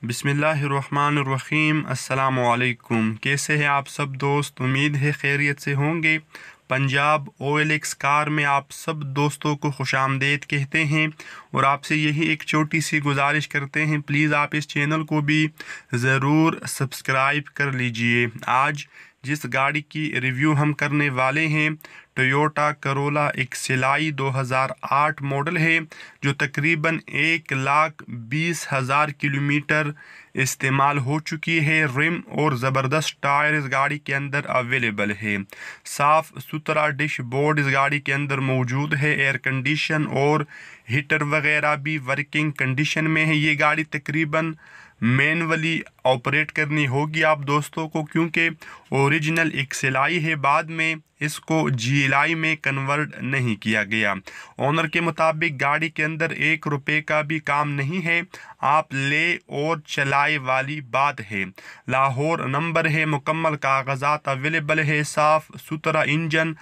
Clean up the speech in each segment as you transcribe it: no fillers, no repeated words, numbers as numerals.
बिस्मिल्लाहिर्रहमानिर्रहीम। अस्सलामु अलैकुम। कैसे हैं आप सब दोस्त? उम्मीद है खैरियत से होंगे। पंजाब OLX कार में आप सब दोस्तों को खुशामदीद कहते हैं और आपसे यही एक छोटी सी गुजारिश करते हैं, प्लीज़ आप इस चैनल को भी ज़रूर सब्सक्राइब कर लीजिए। आज जिस गाड़ी की रिव्यू हम करने वाले हैं, टोयोटा करोला एक्सेलाई 2008 मॉडल है, जो तकरीबन 1,20,000 किलोमीटर इस्तेमाल हो चुकी है। रिम और ज़बरदस्त टायर इस गाड़ी के अंदर अवेलेबल है। साफ़ सुथरा डिश बोर्ड इस गाड़ी के अंदर मौजूद है। एयर कंडीशन और हीटर वगैरह भी वर्किंग कंडीशन में है। ये गाड़ी तकरीबन मैनुअली ऑपरेट करनी होगी आप दोस्तों को, क्योंकि ओरिजिनल एक्सेलाई है, बाद में इसको GLI में कन्वर्ट नहीं किया गया। ओनर के मुताबिक गाड़ी के अंदर 1 रुपये का भी काम नहीं है, आप ले और चलाए वाली बात है। लाहौर नंबर है, मुकम्मल कागजात अवेलेबल है, साफ़ सुथरा इंजन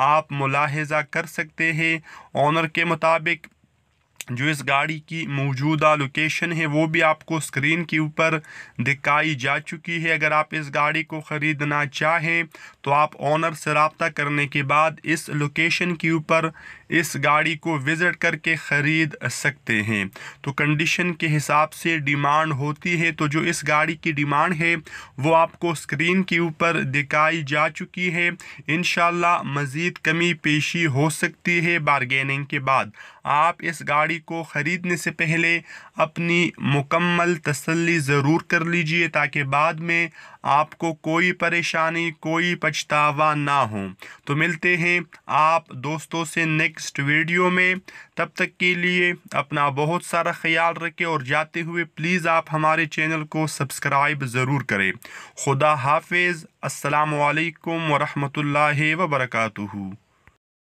आप मुलाहिजा कर सकते हैं। ओनर के मुताबिक जो इस गाड़ी की मौजूदा लोकेशन है वो भी आपको स्क्रीन के ऊपर दिखाई जा चुकी है। अगर आप इस गाड़ी को ख़रीदना चाहें तो आप ओनर से रब्ता करने के बाद इस लोकेशन के ऊपर इस गाड़ी को विज़िट करके ख़रीद सकते हैं। तो कंडीशन के हिसाब से डिमांड होती है, तो जो इस गाड़ी की डिमांड है वो आपको स्क्रीन के ऊपर दिखाई जा चुकी है। इंशाल्लाह मज़ीद कमी पेशी हो सकती है बारगेनिंग के बाद। आप इस गाड़ी को ख़रीदने से पहले अपनी मुकम्मल तसल्ली ज़रूर कर लीजिए, ताकि बाद में आपको कोई परेशानी, कोई पछतावा ना हो। तो मिलते हैं आप दोस्तों से नेक्स्ट वीडियो में। तब तक के लिए अपना बहुत सारा ख्याल रखें और जाते हुए प्लीज़ आप हमारे चैनल को सब्सक्राइब ज़रूर करें। खुदा हाफिज़। अस्सलामु अलैकुम वरहमतुल्लाहि वबरकातुहू।